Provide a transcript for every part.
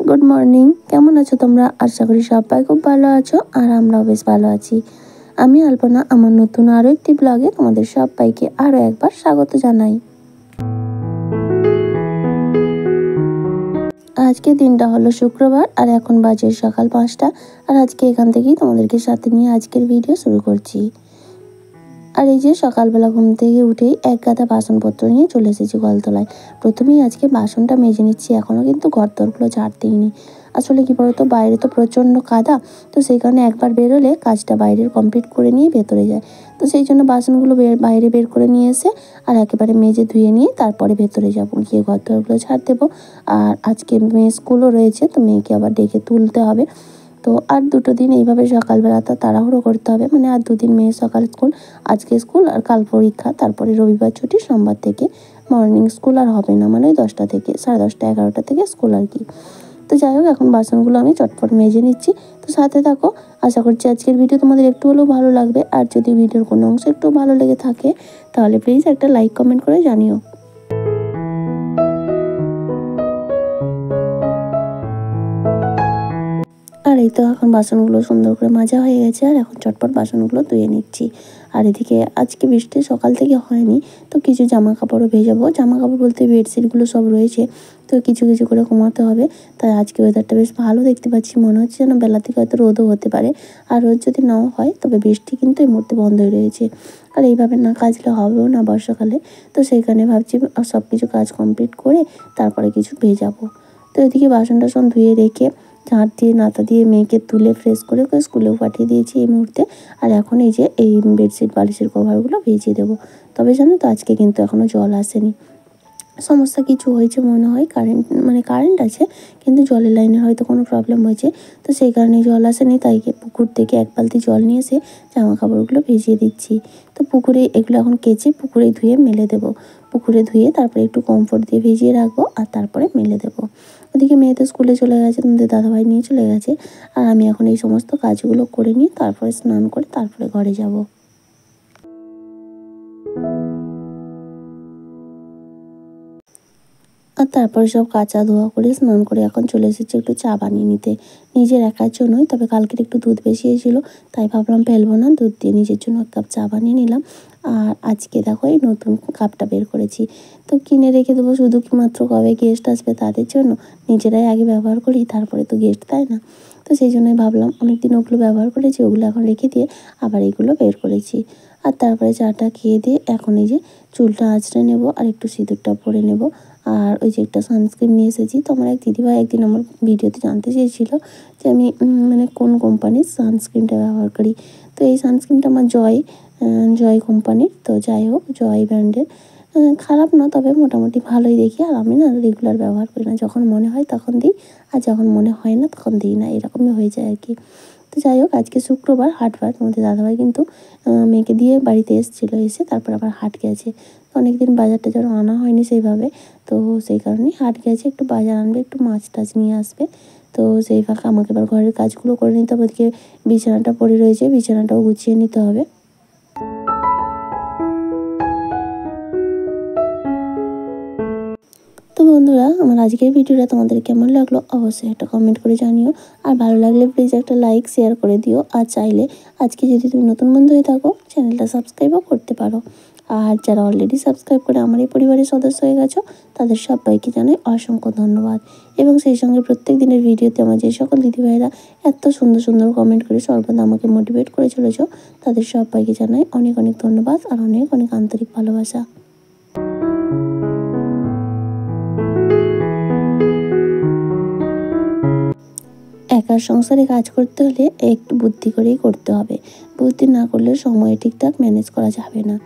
Good morning. কেমন আছো তোমরা? আশা করি সবাই খুব ভালো আছো আর আমরাও বেশ ভালো আছি। আমি আলপনা আমার নতুন আরও একটি ব্লগে তোমাদের সবাইকে আরও একবার স্বাগত জানাই। আজকে দিনটা হলো শুক্রবার আর এখন বাজে সকাল 5টা। আর আজকে এখান থেকেই তোমাদেরকে সাথে নিয়ে আজকের ভিডিও শুরু করছি। আর এই যে সকালবেলা ঘুম থেকে উঠেই এক গাদা বাসনপত্র নিয়ে চলে এসেছি কলতলায়। প্রথমেই আজকে বাসনটা মেজে নিচ্ছি, এখনও কিন্তু ঘরদোরগুলো ঝাড়তেই নি। আসলে কি বলতো, বাইরে তো প্রচণ্ড কাদা, তো সেই কারণে একবার বেরোলে কাজটা বাইরের কমপ্লিট করে নিয়ে ভেতরে যায়। তো সেই জন্য বাসনগুলো বাইরে বের করে নিয়ে এসে আর একেবারে মেজে ধুয়ে নিয়ে তারপরে ভেতরে যাবো, গিয়ে ঘরদোরগুলো ঝাড় দেবো। আর আজকে মেয়ে স্কুলও রয়েছে, তো মেয়েকে আবার ডেকে তুলতে হবে। তো আর 2 দিন এইভাবে সকালবেলা তো তাড়াহুড়ো করতে হবে, মানে আর 2 দিন মেয়ের সকাল স্কুল, আজকে স্কুল আর কাল পরীক্ষা, তারপরে রবিবার ছুটি, সোমবার থেকে মর্নিং স্কুল আর হবে না, মানে ওই 10টা থেকে 10:30 11টা থেকে স্কুল আর কি। তো যাই হোক, এখন বাসনগুলো আমি চটপট মেজে নিচ্ছি। তো সাথে থাকো, আশা করছি আজকের ভিডিও তোমাদের একটু হলেও ভালো লাগবে। আর যদি ভিডিওর কোনো অংশ একটু ভালো লেগে থাকে তাহলে প্লিজ একটা লাইক কমেন্ট করে জানিও। আর এই তো এখন বাসনগুলো সুন্দর করে মাজা হয়ে গেছে, আর এখন চটপট বাসনগুলো ধুয়ে নিচ্ছি। আর এদিকে আজকে বৃষ্টি সকাল থেকে হয়নি, তো কিছু জামা কাপড়ও ভেজাবো। জামা কাপড় বলতে বেডশিটগুলো সব রয়েছে, তো কিছু কিছু করে কমাতে হবে। তাই আজকে ওয়েদারটা বেশ ভালো দেখতে পাচ্ছি, মনে হচ্ছে যেন বেলা থেকে হয়তো রোদও হতে পারে। আর রোদ যদি নাও হয় তবে বৃষ্টি কিন্তু এই মুহূর্তে বন্ধই রয়েছে। আর এইভাবে না কাচলে হবেও না বর্ষাকালে, তো সেইখানে ভাবছি সব কিছু কাজ কমপ্লিট করে তারপরে কিছু ভেজাবো। তো এদিকে বাসন টাসন ধুয়ে রেখে ঝাঁট দিয়ে নাতা দিয়ে মেয়েকে তুলে ফ্রেশ করে ওকে স্কুলেও পাঠিয়ে দিয়েছি এই মুহূর্তে। আর এখন এই যে এই বেডশিট বালিশের কভারগুলো ভিজিয়ে দেবো। তবে জানো তো, আজকে কিন্তু এখনও জল আসেনি। সমস্যা কিছু হয়েছে মনে হয়, কারেন্ট আছে, কিন্তু জলের লাইনের হয়তো কোনো প্রবলেম হয়েছে, তো সেই কারণে জল আসেনি। তাই পুকুর থেকে 1 বালতি জল নিয়ে এসে জামা কাপড়গুলো ভিজিয়ে দিচ্ছি। তো পুকুরে এগুলো এখন কেচে পুকুরে ধুয়ে মেলে দেবো। পুকুরে ধুয়ে তারপরে একটু কমফোর্ট দিয়ে ভিজিয়ে রাখবো আর তারপরে মেলে দেবো। ওদিকে মেয়ে তো স্কুলে চলে গেছে, তোমাদের দাদাভাই নিয়ে চলে গেছে। আর আমি এখন এই সমস্ত কাজগুলো করে নিয়ে তারপরে স্নান করে তারপরে ঘরে যাব। আর তারপরে সব কাচা ধোয়া করে স্নান করে এখন চলে এসেছি একটু চা বানিয়ে নিতে, নিজের একার জন্যই। তবে কালকের একটু দুধ বেশি হয়েছিল, তাই ভাবলাম ফেলবো না, দুধ দিয়ে নিজের জন্য 1 কাপ চা বানিয়ে নিলাম। আর আজকে দেখো এই নতুন কাপটা বের করেছি, তো কিনে রেখে দেবো শুধু কি মাত্র কবে গেস্ট আসবে তাদের জন্য। নিজেরাই আগে ব্যবহার করি, তারপরে তো গেস্ট, তাই না? তো সেই জন্যই ভাবলাম অনেকদিন ওগুলো ব্যবহার করেছি, ওগুলো এখন রেখে দিয়ে আবার এইগুলো বের করেছি। আর তারপরে চাটা খেয়ে দিয়ে এখন এই যে চুলটা আঁচড়ে নেবো আর একটু সিঁদুরটা পরে নেব। আর ওই যে একটা সানস্ক্রিন নিয়ে এসেছি। তো আমার এক দিদিভাই একদিন আমার ভিডিওতে জানতে চেয়েছিলো যে আমি মানে কোন কোম্পানির সানস্ক্রিনটা ব্যবহার করি। তো এই সানস্ক্রিনটা আমার জয় কোম্পানির। তো যাই হোক, জয় ব্র্যান্ডের। খারাপ না, তবে মোটামুটি ভালোই দেখি। আর আমি না রেগুলার ব্যবহার করি না, যখন মনে হয় তখন দিই, আর যখন মনে হয় না তখন দিই না, এরকমই হয়ে যায় আর কি। তো যাই হোক, আজকে শুক্রবার, হাটবার। তোমাদের দাদাভাই কিন্তু মেয়েকে দিয়ে বাড়িতে এসেছিলো, এসে তারপর আবার হাট গেছে। অনেকদিন বাজার টাজারও আনা হয়নি সেইভাবে, তো সেই কারণেই হাট গেছে, একটু বাজার আনবে, একটু মাছ টাছ নিয়ে আসবে। তো সেই ফাঁকে আমাকে এবার ঘরের কাজগুলো করে নিতে হবে। ওদিকে বিছানাটা পড়ে রয়েছে, বিছানাটাও গুছিয়ে নিতে হবে। তো বন্ধুরা, আমার আজকের ভিডিওটা তোমাদের কেমন লাগলো অবশ্যই একটা কমেন্ট করে জানিও। আর ভালো লাগলে প্লিজ একটা লাইক শেয়ার করে দিও। আর চাইলে আজকে যদি তুমি নতুন বন্ধু হয়ে থাকো, চ্যানেলটা সাবস্ক্রাইবও করতে পারো। আর যারা অলরেডি সাবস্ক্রাইব করে আমার এই পরিবারের সদস্য হয়ে গেছো, তাদের সবাইকে জানাই অসংখ্য ধন্যবাদ। এবং সেই সঙ্গে প্রত্যেক দিনের ভিডিওতে আমার যে সকল দিদিভাইরা এত সুন্দর সুন্দর কমেন্ট করে সর্বদা আমাকে মোটিভেট করে চলেছো, তাদের সবাইকে জানাই অনেক অনেক ধন্যবাদ আর অনেক অনেক আন্তরিক ভালোবাসা। একার সংসারে কাজ করতে হলে একটু বুদ্ধি করেই করতে হবে, বুদ্ধি না করলে সময় ঠিকঠাক ম্যানেজ করা যাবে না।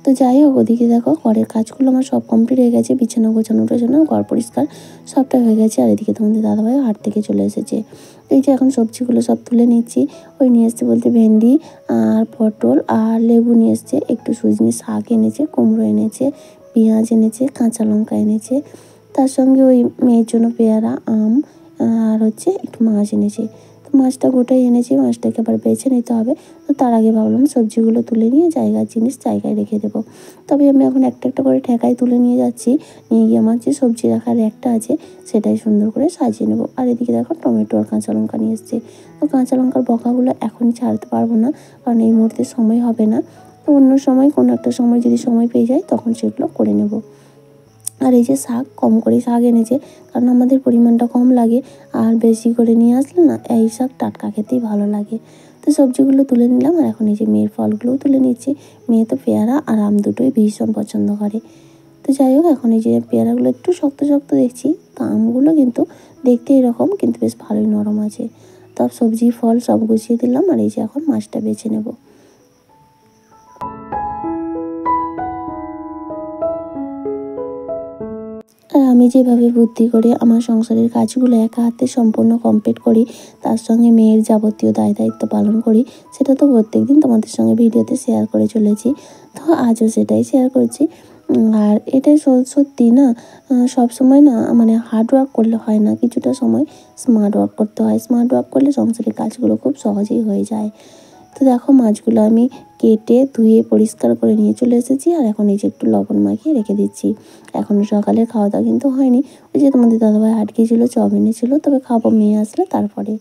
তো যাই হোক, ওদিকে দেখো ঘরের কাজগুলো আমার সব কমপ্লিট হয়ে গেছে, বিছানা গোছানো টোছানো, ঘর পরিষ্কার সবটা হয়ে গেছে। আর এদিকে তোমাদের দাদাভাই হাট থেকে চলে এসেছে। এই যে এখন সবজিগুলো সব তুলে নিচ্ছি। ওই নিয়ে এসছে বলতে ভেন্ডি আর পটল আর লেবু নিয়ে এসছে, একটু সুজনি শাক এনেছে, কুমড়ো এনেছে, পেঁয়াজ এনেছে, কাঁচা লঙ্কা এনেছে, তার সঙ্গে ওই মেয়ের জন্য পেয়ারা, আম আর হচ্ছে একটু মাছ এনেছে। তো মাছটা গোটাই এনেছি, মাছটাকে আবার বেছে নিতে হবে। তো তার আগে ভাবলাম সবজিগুলো তুলে নিয়ে জায়গার জিনিস জায়গায় রেখে দেবো। তবে আমি এখন একটা একটা করে ঠেকায় তুলে নিয়ে যাচ্ছি। নিয়ে গিয়ে আমার যে সবজি রাখার একটা আছে সেটাই সুন্দর করে সাজিয়ে নেবো। আর এদিকে দেখো টমেটো আর কাঁচা লঙ্কা নিয়ে এসেছি। তো কাঁচা লঙ্কার বকাগুলো এখনই ছাড়তে পারবো না, কারণ এই মুহূর্তে সময় হবে না। তো অন্য সময় কোনো একটা সময় যদি সময় পেয়ে যাই তখন সেগুলো করে নেব। আর এই যে শাক, কম করে শাক এনেছে, কারণ আমাদের পরিমাণটা কম লাগে। আর বেশি করে নিয়ে আসলে না এই শাক টাটকা খেতেই ভালো লাগে। তো সবজিগুলো তুলে নিলাম, আর এখন এই যে মেয়ের ফলগুলোও তুলে নিচ্ছি। মেয়ে তো পেয়ারা আর আম দুটোই ভীষণ পছন্দ করে। তো যাই হোক, এখন এই যে পেয়ারাগুলো একটু শক্ত শক্ত দেখছি, তো আমগুলো কিন্তু দেখতে এরকম, কিন্তু বেশ ভালোই নরম আছে। তো সবজি ফল সব গুছিয়ে দিলাম, আর এই যে এখন মাছটা বেছে নেব। আর আমি যেভাবে বুদ্ধি করে আমার সংসারের কাজগুলো একা হাতে সম্পূর্ণ কমপ্লিট করি, তার সঙ্গে মেয়ের যাবতীয় দায় দায়িত্ব পালন করি, সেটা তো প্রত্যেকদিন তোমাদের সঙ্গে ভিডিওতে শেয়ার করে চলেছি। তো আজও সেটাই শেয়ার করছি। আর এটাই সত্যি না, সবসময় না মানে হার্ড ওয়ার্ক করলে হয় না, কিছুটা সময় স্মার্ট ওয়ার্ক করতে হয়। স্মার্ট ওয়ার্ক করলে সংসারের কাজগুলো খুব সহজেই হয়ে যায়। তো দেখো মাছগুলো আমি কেটে ধুয়ে পরিষ্কার করে নিয়ে চলে এসেছি, আর এখন এই যে একটু লবণ মাখিয়ে রেখে দিচ্ছি। এখনও সকালের খাওয়া দাওয়া কিন্তু হয়নি। ওই যে তোমাদের দাদাভাই হাট গিয়েছিলো, চপ এনেছিল, তবে খাবো মেয়ে আসলে তারপরে।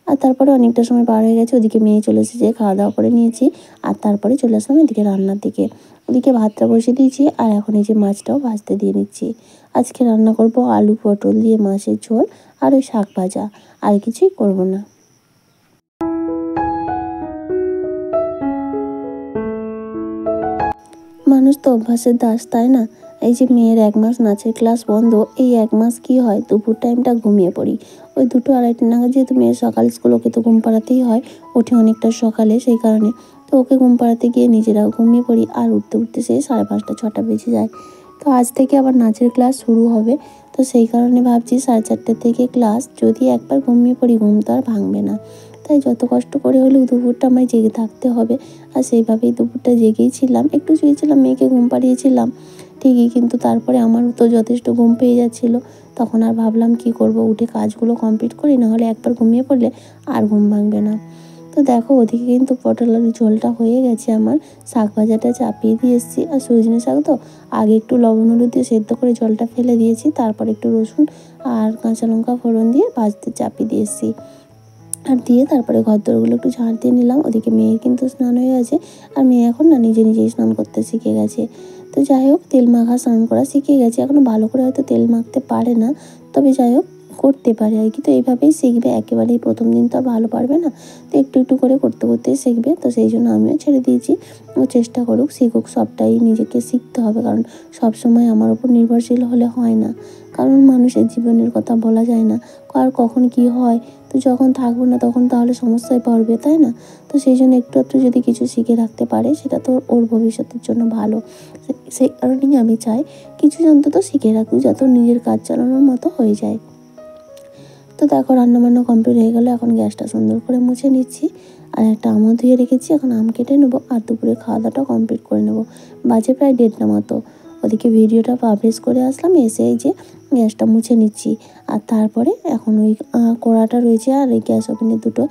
আর তারপরে অনেকটা সময় পার হয়ে গেছে, ওদিকে মেয়ে চলে এসেছে, খাওয়া দাওয়া করে নিয়েছি। আর তারপরে চলে আসলাম এদিকে রান্নার দিকে। ওদিকে ভাতটা বসিয়ে দিয়েছি, আর এখন এই যে মাছটাও ভাজতে দিয়ে নিচ্ছি। আজকে রান্না করব আলু পটল দিয়ে মাছের ঝোল আর ওই শাক ভাজা, আর কিছুই করব না। মানুষ তো অভ্যাসের দাস, তাই না? এই যে মেয়ের 1 মাস নাচের ক্লাস বন্ধ, এই 1 মাস কি হয়, দুপুর টাইমটা ঘুমিয়ে পড়ি। ওই 2টো 2:30 নাগাদ, যেহেতু মেয়ের সকাল স্কুল, ওকে তো ঘুম পাড়াতেই হয়, ওঠে অনেকটা সকালে, সেই কারণে। তো ওকে ঘুম পাড়াতে গিয়ে নিজেরাও ঘুমিয়ে পড়ি, আর উঠতে উঠতে সেই 5:30 6টা বেজে যায়। তো আজ থেকে আবার নাচের ক্লাস শুরু হবে, তো সেই কারণে ভাবছি 4:30 থেকে ক্লাস, যদি একবার ঘুমিয়ে পড়ি ঘুম তো আর ভাঙবে না। তাই যত কষ্ট করে হলেও দুপুরটা আমায় জেগে থাকতে হবে। আর সেইভাবেই দুপুরটা জেগেই ছিলাম, একটু শুয়েছিলাম, মেয়েকে ঘুম পাড়িয়েছিলাম ঠিকই, কিন্তু তারপরে আমারও তো যথেষ্ট ঘুম পেয়ে যাচ্ছিলো। তখন আর ভাবলাম কি করব, উঠে কাজগুলো কমপ্লিট করি, নাহলে একবার ঘুমিয়ে পড়লে আর ঘুম ভাঙবে না। তো দেখো ওদিকে কিন্তু পটল আলুর ঝোলটা হয়ে গেছে আমার, শাক ভাজাটা চাপিয়ে দিয়ে এসেছি। আর সজনে শাক তো আগে একটু লবণ হলুদ দিয়ে সেদ্ধ করে জলটা ফেলে দিয়েছি, তারপর একটু রসুন আর কাঁচা লঙ্কা ফোড়ন দিয়ে ভাজতে চাপিয়ে দিয়ে এসেছি। আর দিয়ে তারপরে ঘরদোরগুলো একটু ঝাড় দিয়ে নিলাম। ওদিকে মেয়ের কিন্তু স্নান হয়ে গেছে, আর মেয়ে এখন না নিজে নিজেই স্নান করতে শিখে গেছে। তো যাই হোক, তেল মাখা স্নান করা শিখে গেছে, এখনও ভালো করে হয়তো তেল মাখতে পারে না, তবে যাই হোক করতে পারে আর কি। তো এইভাবেই শিখবে, একেবারেই প্রথম দিন তো আর ভালো পারবে না, তো একটু একটু করে করতে করতেই শিখবে। তো সেই জন্য আমিও ছেড়ে দিয়েছি, ও চেষ্টা করুক, শিখুক, সবটাই নিজেকে শিখতে হবে, কারণ সবসময় আমার ওপর নির্ভরশীল হলে হয় না। কারণ মানুষের জীবনের কথা বলা যায় না, আর কখন কি হয়। তো যখন থাকবো না তখন তাহলে সমস্যায় পড়বে, তাই না? তো সেই জন্য একটু একটু যদি কিছু শিখে রাখতে পারে, সেটা তো ওর ভবিষ্যতের জন্য ভালো। সেই কারণেই আমি চাই কিছু অন্তত শিখে রাখুক, যাতে নিজের কাজ চালানোর মতো হয়ে যায়। তো দেখো রান্নাবান্না কমপ্লিট হয়ে গেলো, এখন গ্যাসটা সুন্দর করে মুছে নিচ্ছি। আর একটা আমও ধুয়ে রেখেছি, এখন আম কেটে নেবো, আর দুপুরে খাওয়া দাওয়াটা কমপ্লিট করে নেবো। বাজে প্রায় 1:30 মতো। ওদিকে ভিডিওটা পাবলিশ করে আসলাম, এসে এই যে গ্যাসটা মুছে নিচ্ছি। আর তারপরে এখন ওই কড়াটা রয়েছে, আর এই গ্যাস ওভেনের দুটো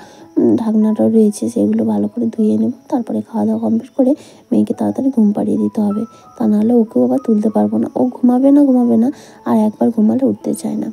ঢাকনাটাও রয়েছে, সেগুলো ভালো করে ধুয়ে নেব। তারপরে খাওয়া দাওয়া কমপ্লিট করে মেয়েকে তাড়াতাড়ি ঘুম পাড়িয়ে দিতে হবে, তা নাহলে ওকেও আবার তুলতে পারবো না। ও ঘুমাবে না, আর একবার ঘুমালে উঠতে চায় না।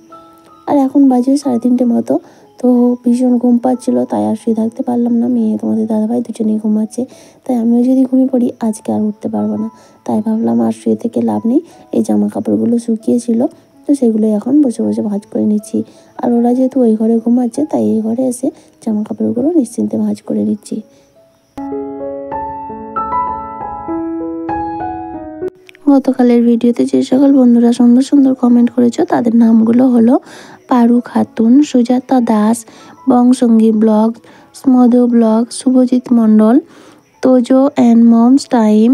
আর এখন বাজে 3:30 মতো। তো ভীষণ ঘুম পাচ্ছিলো, তাই আর শুয়ে থাকতে পারলাম না। মেয়ে তোমাদের দাদাভাই দুজনেই ঘুমাচ্ছে, তাই আমিও যদি ঘুমিয়ে পড়ি আজকে আর উঠতে পারবো না। তাই ভাবলাম আর শুয়ে থেকে লাভ নেই, এই জামা কাপড়গুলো শুকিয়েছিল, তো সেগুলোই এখন বসে বসে ভাঁজ করে নিচ্ছি। আর ওরা যেহেতু ওই ঘরে ঘুমাচ্ছে, তাই এই ঘরে এসে জামা কাপড়গুলো নিশ্চিন্তে ভাঁজ করে নিচ্ছি। গতকালের ভিডিওতে যে সকল বন্ধুরা সুন্দর সুন্দর কমেন্ট করেছো, তাদের নামগুলো হলো পারু খাতুন, সুজাতা দাস, বংসঙ্গী ব্লগ, স্মদ blog, Subhajit Mondal, Tojo and mom's time.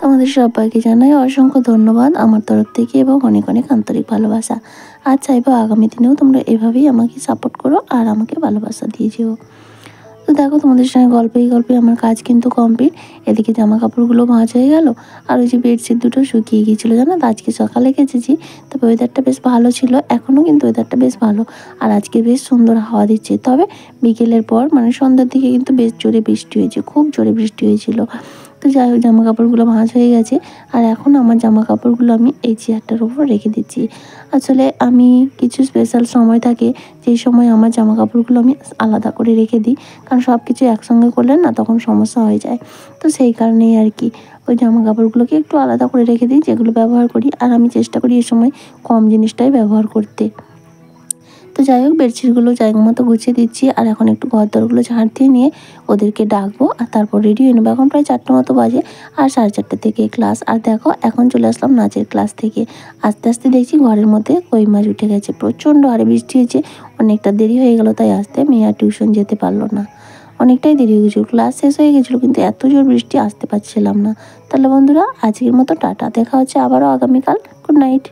তোমাদের সবাইকে জানাই অসংখ্য ধন্যবাদ আমার তরফ থেকে, এবং অনেক অনেক আন্তরিক ভালোবাসা। আর চাইবো আগামী দিনেও তোমরা এভাবেই আমাকে সাপোর্ট করো, আর আমাকে ভালোবাসা দিয়ে যেও। তো দেখো তোমাদের সঙ্গে গল্পেই গল্পে আমার কাজ কিন্তু কমপ্লিট। এদিকে জামা কাপড়গুলো ভাঁজ হয়ে গেল, আর ওই যে বেডশিট দুটো শুকিয়ে গিয়েছিলো জানো তো, আজকে সকালে কেচেছি। তবে ওয়েদারটা বেশ ভালো ছিল, এখনও কিন্তু ওয়েদারটা বেশ ভালো। আর আজকে বেশ সুন্দর হাওয়া দিচ্ছে। তবে বিকেলের পর মানে সন্ধ্যার দিকে কিন্তু বেশ জোরে বৃষ্টি হয়েছে, খুব জোরে বৃষ্টি হয়েছিল। তো যাই হোক, জামা কাপড়গুলো ভাঁজ হয়ে গেছে। আর এখন আমার জামা কাপড়গুলো আমি এই চেয়ারটার উপর রেখে দিচ্ছি। আসলে আমি কিছু স্পেশাল সময় থাকে, যেই সময় আমার জামা কাপড়গুলো আমি আলাদা করে রেখে দিই, কারণ সব কিছু একসঙ্গে করলে না তখন সমস্যা হয়ে যায়। তো সেই কারণেই আর কি ওই জামা কাপড়গুলোকে একটু আলাদা করে রেখে দিই, যেগুলো ব্যবহার করি। আর আমি চেষ্টা করি এই সময় কম জিনিসটাই ব্যবহার করতে। তো যাই হোক, বেডশিটগুলো জায়গা মতো গুছিয়ে দিচ্ছি। আর এখন একটু ঘরদোরগুলো ঝাড় দিয়ে নিয়ে ওদেরকে ডাকবো, আর তারপর রেডি হয়ে নেবো। এখন প্রায় 4টে মতো বাজে, আর 4:30 থেকে ক্লাস। আর দেখো এখন চলে আসলাম নাচের ক্লাস থেকে। আস্তে আস্তে দেখছি ঘরের মধ্যে কই মাছ উঠে গেছে, প্রচণ্ড হারে বৃষ্টি হয়েছে, অনেকটা দেরি হয়ে গেল, তাই আসতে মেয়ে আর টিউশন যেতে পারলো না। অনেকটাই দেরি হয়ে গেছিলো, ক্লাস শেষ হয়ে গেছিলো, কিন্তু এত জোর বৃষ্টি আসতে পারছিলাম না। তাহলে বন্ধুরা, আজকের মতো টাটা, দেখা হচ্ছে আবারও আগামীকাল। Good night.